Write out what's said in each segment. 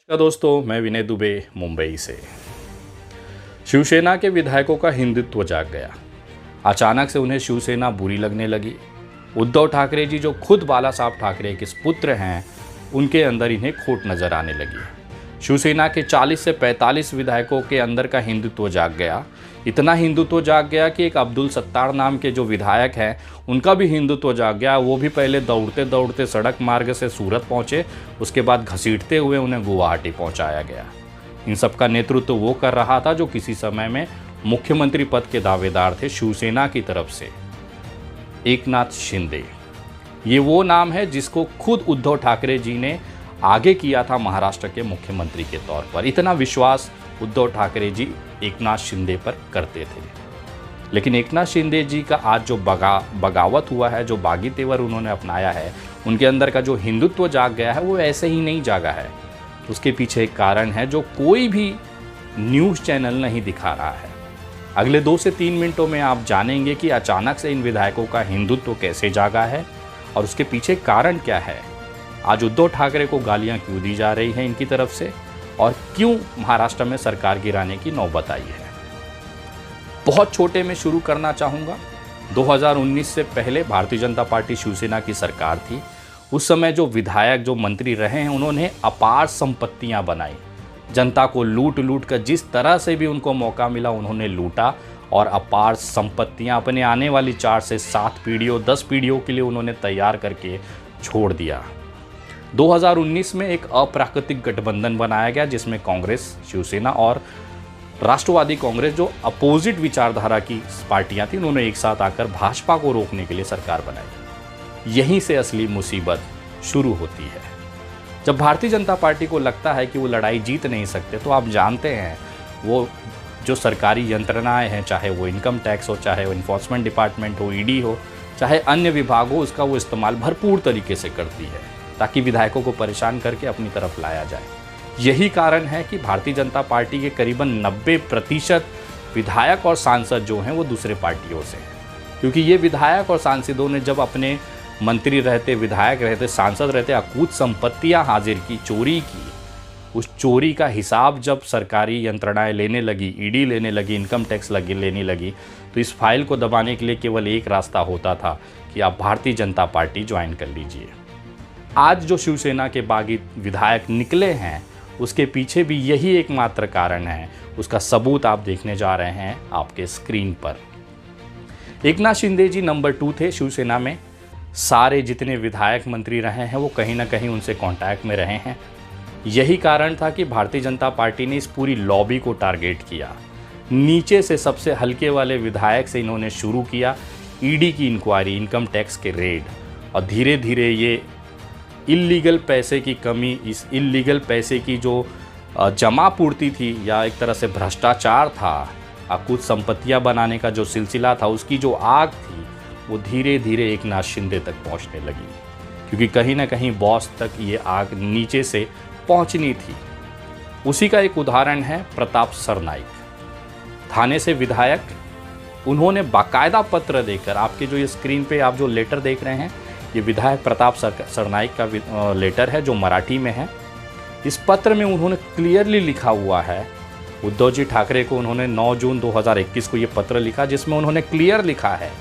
दोस्तों, मैं विनय दुबे मुंबई से। शिवसेना के विधायकों का हिंदुत्व जाग गया। अचानक से उन्हें शिवसेना बुरी लगने लगी। उद्धव ठाकरे जी जो खुद बाला साहब ठाकरे के पुत्र हैं, उनके अंदर इन्हें खोट नजर आने लगी। शिवसेना के 40 से 45 विधायकों के अंदर का हिंदुत्व जाग गया। इतना हिंदुत्व जाग गया कि एक अब्दुल सत्तार नाम के जो विधायक हैं, उनका भी हिंदुत्व जाग गया। वो भी पहले दौड़ते दौड़ते सड़क मार्ग से सूरत पहुंचे, उसके बाद घसीटते हुए उन्हें गुवाहाटी पहुंचाया गया। इन सब का नेतृत्व वो कर रहा था जो किसी समय में मुख्यमंत्री पद के दावेदार थे शिवसेना की तरफ से, एकनाथ शिंदे। ये वो नाम है जिसको खुद उद्धव ठाकरे जी ने आगे किया था महाराष्ट्र के मुख्यमंत्री के तौर पर। इतना विश्वास उद्धव ठाकरे जी एकनाथ शिंदे पर करते थे। लेकिन एकनाथ शिंदे जी का आज जो बगावत हुआ है, जो बागी तेवर उन्होंने अपनाया है, उनके अंदर का जो हिंदुत्व जाग गया है, वो ऐसे ही नहीं जागा है। उसके पीछे एक कारण है जो कोई भी न्यूज़ चैनल नहीं दिखा रहा है। अगले 2 से 3 मिनटों में आप जानेंगे कि अचानक से इन विधायकों का हिंदुत्व कैसे जागा है और उसके पीछे कारण क्या है। आज उद्धव ठाकरे को गालियां क्यों दी जा रही हैं इनकी तरफ से, और क्यों महाराष्ट्र में सरकार गिराने की नौबत आई है। बहुत छोटे में शुरू करना चाहूँगा। 2019 से पहले भारतीय जनता पार्टी शिवसेना की सरकार थी। उस समय जो विधायक, जो मंत्री रहे हैं, उन्होंने अपार संपत्तियां बनाई। जनता को लूट लूट कर जिस तरह से भी उनको मौका मिला उन्होंने लूटा और अपार संपत्तियां अपने आने वाली 4 से 7 पीढ़ियों, 10 पीढ़ियों के लिए उन्होंने तैयार करके छोड़ दिया। 2019 में एक अप्राकृतिक गठबंधन बनाया गया जिसमें कांग्रेस, शिवसेना और राष्ट्रवादी कांग्रेस, जो अपोजिट विचारधारा की पार्टियां थी, उन्होंने एक साथ आकर भाजपा को रोकने के लिए सरकार बनाई। यहीं से असली मुसीबत शुरू होती है। जब भारतीय जनता पार्टी को लगता है कि वो लड़ाई जीत नहीं सकते, तो आप जानते हैं वो जो सरकारी यंत्रणाएं हैं, चाहे वो इनकम टैक्स हो, चाहे वो इन्फोर्समेंट डिपार्टमेंट हो, ईडी हो, चाहे अन्य विभाग हो, उसका वो इस्तेमाल भरपूर तरीके से करती है ताकि विधायकों को परेशान करके अपनी तरफ लाया जाए। यही कारण है कि भारतीय जनता पार्टी के करीबन 90% विधायक और सांसद जो हैं वो दूसरे पार्टियों से हैं। क्योंकि ये विधायक और सांसदों ने जब अपने मंत्री रहते, विधायक रहते, सांसद रहते अकूत संपत्तियां हाजिर की, चोरी की, उस चोरी का हिसाब जब सरकारी यंत्रणाएं लेने लगी, ईडी लेने लगी, इनकम टैक्स लेने लगी, तो इस फाइल को दबाने के लिए केवल एक रास्ता होता था कि आप भारतीय जनता पार्टी ज्वाइन कर लीजिए। आज जो शिवसेना के बागी विधायक निकले हैं, उसके पीछे भी यही एकमात्र कारण है। उसका सबूत आप देखने जा रहे हैं आपके स्क्रीन पर। एकनाथ शिंदे जी नंबर 2 थे शिवसेना में। सारे जितने विधायक मंत्री रहे हैं वो कहीं ना कहीं उनसे कांटेक्ट में रहे हैं। यही कारण था कि भारतीय जनता पार्टी ने इस पूरी लॉबी को टारगेट किया। नीचे से सबसे हल्के वाले विधायक से इन्होंने शुरू किया ईडी की इंक्वायरी, इनकम टैक्स के रेड, और धीरे धीरे ये इल्लीगल पैसे की कमी, इस इल्लीगल पैसे की जो जमा पूर्ति थी या एक तरह से भ्रष्टाचार था, अकूत संपत्तियां बनाने का जो सिलसिला था, उसकी जो आग थी वो धीरे धीरे एकनाथ शिंदे तक पहुंचने लगी। क्योंकि कहीं ना कहीं बॉस तक ये आग नीचे से पहुंचनी थी। उसी का एक उदाहरण है प्रताप सरनाइक, थाने से विधायक। उन्होंने बाकायदा पत्र देकर, आपके जो ये स्क्रीन पे आप जो लेटर देख रहे हैं, ये विधायक प्रताप सरनाइक का लेटर है जो मराठी में है। इस पत्र में उन्होंने क्लियरली लिखा हुआ है, उद्धव जी ठाकरे को उन्होंने 9 जून 2021 को ये पत्र लिखा, जिसमें उन्होंने क्लियर लिखा है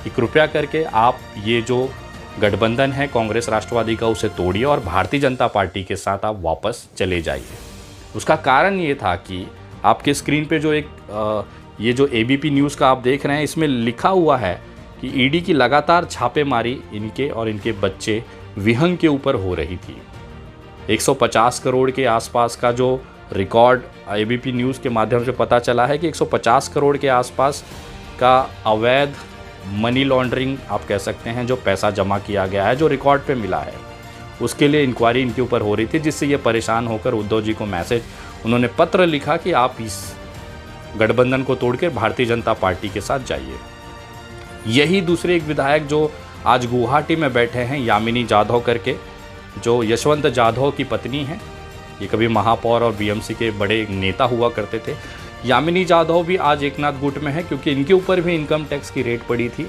कि कृपया करके आप ये जो गठबंधन है कांग्रेस राष्ट्रवादी का, उसे तोड़िए और भारतीय जनता पार्टी के साथ आप वापस चले जाइए। उसका कारण ये था कि आपके स्क्रीन पे जो एक ये जो एबीपी न्यूज़ का आप देख रहे हैं, इसमें लिखा हुआ है कि ईडी की लगातार छापेमारी इनके और इनके बच्चे विहंग के ऊपर हो रही थी। 150 करोड़ के आसपास का जो रिकॉर्ड एबीपी न्यूज़ के माध्यम से पता चला है कि 150 करोड़ के आसपास का अवैध मनी लॉन्ड्रिंग आप कह सकते हैं, जो पैसा जमा किया गया है, जो रिकॉर्ड पे मिला है, उसके लिए इंक्वायरी इनके ऊपर हो रही थी। जिससे ये परेशान होकर उद्धव जी को मैसेज, उन्होंने पत्र लिखा कि आप इस गठबंधन को तोड़कर भारतीय जनता पार्टी के साथ जाइए। यही दूसरे एक विधायक जो आज गुवाहाटी में बैठे हैं, यामिनी जाधव करके, जो यशवंत जाधव की पत्नी हैं। ये कभी महापौर और बीएमसी के बड़े नेता हुआ करते थे। यामिनी जाधव भी आज एकनाथ गुट में है क्योंकि इनके ऊपर भी इनकम टैक्स की रेड पड़ी थी।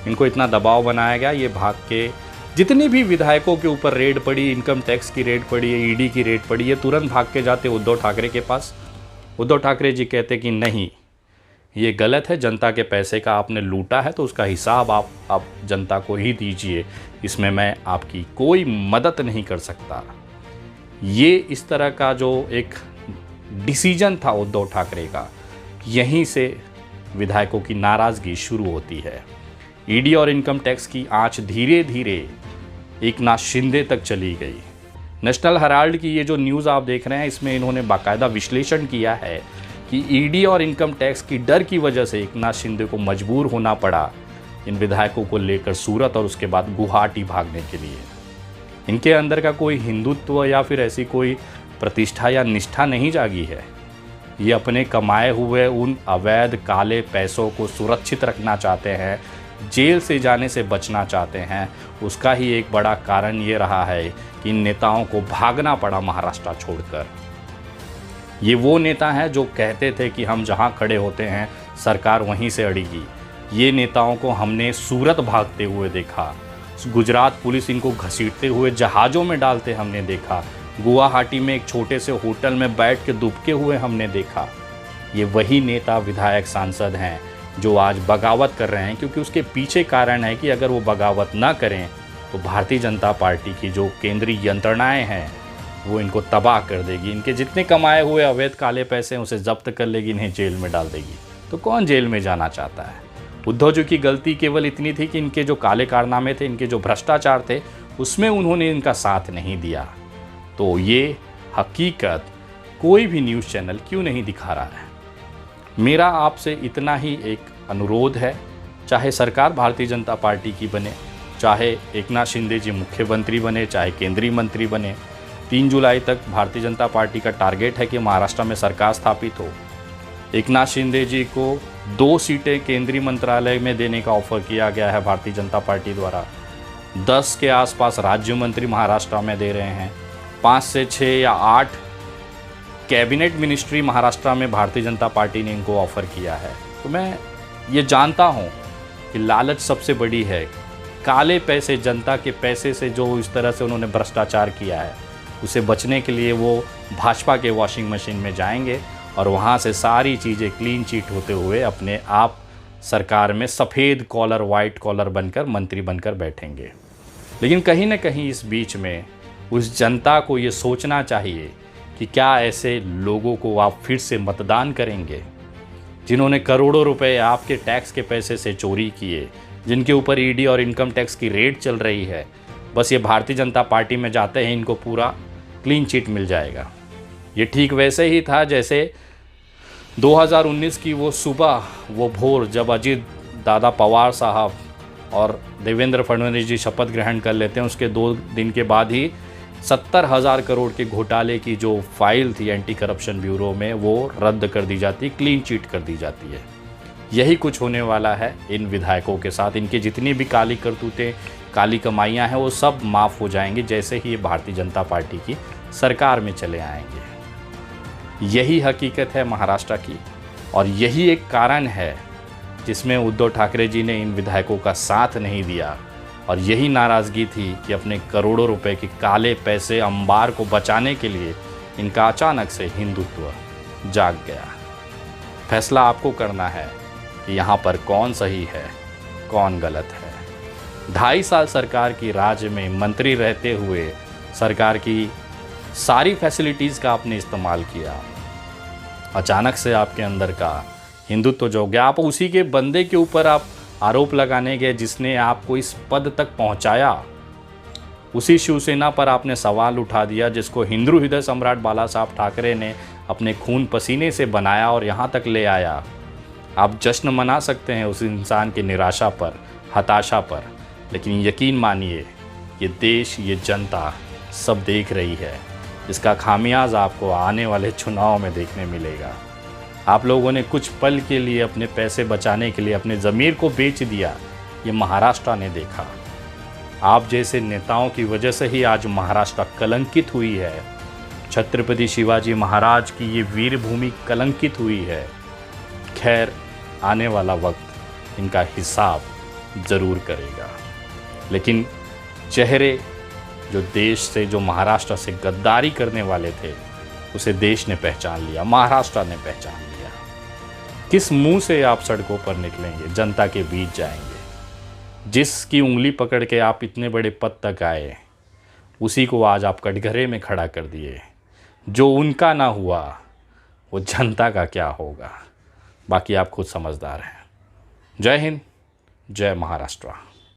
इनको इतना दबाव बनाया गया, ये भाग के जितने भी विधायकों के ऊपर रेड पड़ी, इनकम टैक्स की रेड पड़ी है, ईडी की रेड पड़ी है, तुरंत भाग के जाते उद्धव ठाकरे के पास। उद्धव ठाकरे जी कहते कि नहीं, ये गलत है, जनता के पैसे का आपने लूटा है तो उसका हिसाब आप जनता को ही दीजिए, इसमें मैं आपकी कोई मदद नहीं कर सकता। ये इस तरह का जो एक डिसीजन था उद्धव ठाकरे का, यहीं से विधायकों की नाराज़गी शुरू होती है। ईडी और इनकम टैक्स की आंच धीरे धीरे एकनाथ शिंदे तक चली गई। नेशनल हेराल्ड की ये जो न्यूज़ आप देख रहे हैं, इसमें इन्होंने बाकायदा विश्लेषण किया है कि ईडी और इनकम टैक्स की डर की वजह से एकनाथ शिंदे को मजबूर होना पड़ा इन विधायकों को लेकर सूरत और उसके बाद गुवाहाटी भागने के लिए। इनके अंदर का कोई हिंदुत्व या फिर ऐसी कोई प्रतिष्ठा या निष्ठा नहीं जागी है। ये अपने कमाए हुए उन अवैध काले पैसों को सुरक्षित रखना चाहते हैं, जेल से जाने से बचना चाहते हैं। उसका ही एक बड़ा कारण ये रहा है कि इन नेताओं को भागना पड़ा महाराष्ट्र छोड़कर। ये वो नेता हैं जो कहते थे कि हम जहां खड़े होते हैं सरकार वहीं से अड़ेगी। ये नेताओं को हमने सूरत भागते हुए देखा, गुजरात पुलिस इनको घसीटते हुए जहाज़ों में डालते हमने देखा, गुवाहाटी में एक छोटे से होटल में बैठ के दुबके हुए हमने देखा। ये वही नेता विधायक सांसद हैं जो आज बगावत कर रहे हैं, क्योंकि उसके पीछे कारण है कि अगर वो बगावत ना करें तो भारतीय जनता पार्टी की जो केंद्रीय यंत्रणाएं हैं वो इनको तबाह कर देगी। इनके जितने कमाए हुए अवैध काले पैसे हैं उसे जब्त कर लेगी, इन्हें जेल में डाल देगी। तो कौन जेल में जाना चाहता है? उद्धव जी की गलती केवल इतनी थी कि इनके जो काले कारनामे थे, इनके जो भ्रष्टाचार थे, उसमें उन्होंने इनका साथ नहीं दिया। तो ये हकीकत कोई भी न्यूज़ चैनल क्यों नहीं दिखा रहा है? मेरा आपसे इतना ही एक अनुरोध है, चाहे सरकार भारतीय जनता पार्टी की बने, चाहे एकनाथ शिंदे जी मुख्यमंत्री बने, चाहे केंद्रीय मंत्री बने, 3 जुलाई तक भारतीय जनता पार्टी का टारगेट है कि महाराष्ट्र में सरकार स्थापित हो। एकनाथ शिंदे जी को 2 सीटें केंद्रीय मंत्रालय में देने का ऑफर किया गया है भारतीय जनता पार्टी द्वारा। 10 के आसपास राज्य मंत्री महाराष्ट्र में दे रहे हैं। 5 से 6 या 8 कैबिनेट मिनिस्ट्री महाराष्ट्र में भारतीय जनता पार्टी ने इनको ऑफ़र किया है। तो मैं ये जानता हूँ कि लालच सबसे बड़ी है। काले पैसे, जनता के पैसे से जो इस तरह से उन्होंने भ्रष्टाचार किया है, उसे बचने के लिए वो भाजपा के वॉशिंग मशीन में जाएंगे और वहाँ से सारी चीज़ें क्लीन चिट होते हुए अपने आप सरकार में सफ़ेद कॉलर, वाइट कॉलर बनकर मंत्री बनकर बैठेंगे। लेकिन कहीं ना कहीं इस बीच में उस जनता को ये सोचना चाहिए कि क्या ऐसे लोगों को आप फिर से मतदान करेंगे जिन्होंने करोड़ों रुपए आपके टैक्स के पैसे से चोरी किए, जिनके ऊपर ईडी और इनकम टैक्स की रेड चल रही है। बस ये भारतीय जनता पार्टी में जाते हैं इनको पूरा क्लीन चिट मिल जाएगा। ये ठीक वैसे ही था जैसे 2019 की वो सुबह, वो भोर, जब अजीत दादा पवार साहब और देवेंद्र फडणवीस जी शपथ ग्रहण कर लेते हैं, उसके 2 दिन के बाद ही 70,000 करोड़ के घोटाले की जो फाइल थी एंटी करप्शन ब्यूरो में, वो रद्द कर दी जाती, क्लीन चिट कर दी जाती है। यही कुछ होने वाला है इन विधायकों के साथ। इनके जितनी भी काली करतूतें, काली कमाइयाँ हैं, वो सब माफ़ हो जाएंगी जैसे ही ये भारतीय जनता पार्टी की सरकार में चले आएंगे। यही हकीकत है महाराष्ट्र की, और यही एक कारण है जिसमें उद्धव ठाकरे जी ने इन विधायकों का साथ नहीं दिया। और यही नाराज़गी थी कि अपने करोड़ों रुपए के काले पैसे अंबार को बचाने के लिए इनका अचानक से हिंदुत्व जाग गया। फैसला आपको करना है कि यहाँ पर कौन सही है, कौन गलत है। 2.5 साल सरकार की राज में मंत्री रहते हुए सरकार की सारी फैसिलिटीज़ का आपने इस्तेमाल किया। अचानक से आपके अंदर का हिंदुत्व जो गया, आप उसी के बंदे के ऊपर आप आरोप लगाने गए जिसने आपको इस पद तक पहुंचाया। उसी शिवसेना पर आपने सवाल उठा दिया जिसको हिंदू हृदय सम्राट बाला साहब ठाकरे ने अपने खून पसीने से बनाया और यहाँ तक ले आया। आप जश्न मना सकते हैं उस इंसान की निराशा पर, हताशा पर, लेकिन यकीन मानिए ये देश, ये जनता सब देख रही है। इसका खामियाजा आपको आने वाले चुनाव में देखने मिलेगा। आप लोगों ने कुछ पल के लिए अपने पैसे बचाने के लिए अपने ज़मीर को बेच दिया, ये महाराष्ट्र ने देखा। आप जैसे नेताओं की वजह से ही आज महाराष्ट्र कलंकित हुई है। छत्रपति शिवाजी महाराज की ये वीर भूमि कलंकित हुई है। खैर, आने वाला वक्त इनका हिसाब ज़रूर करेगा, लेकिन चेहरे जो देश से, जो महाराष्ट्र से गद्दारी करने वाले थे, उसे देश ने पहचान लिया, महाराष्ट्र ने पहचान लिया। किस मुंह से आप सड़कों पर निकलेंगे, जनता के बीच जाएंगे? जिसकी उंगली पकड़ के आप इतने बड़े पद तक आए, उसी को आज आप कटघरे में खड़ा कर दिए। जो उनका ना हुआ वो जनता का क्या होगा? बाकी आप खुद समझदार हैं। जय हिंद, जय महाराष्ट्र।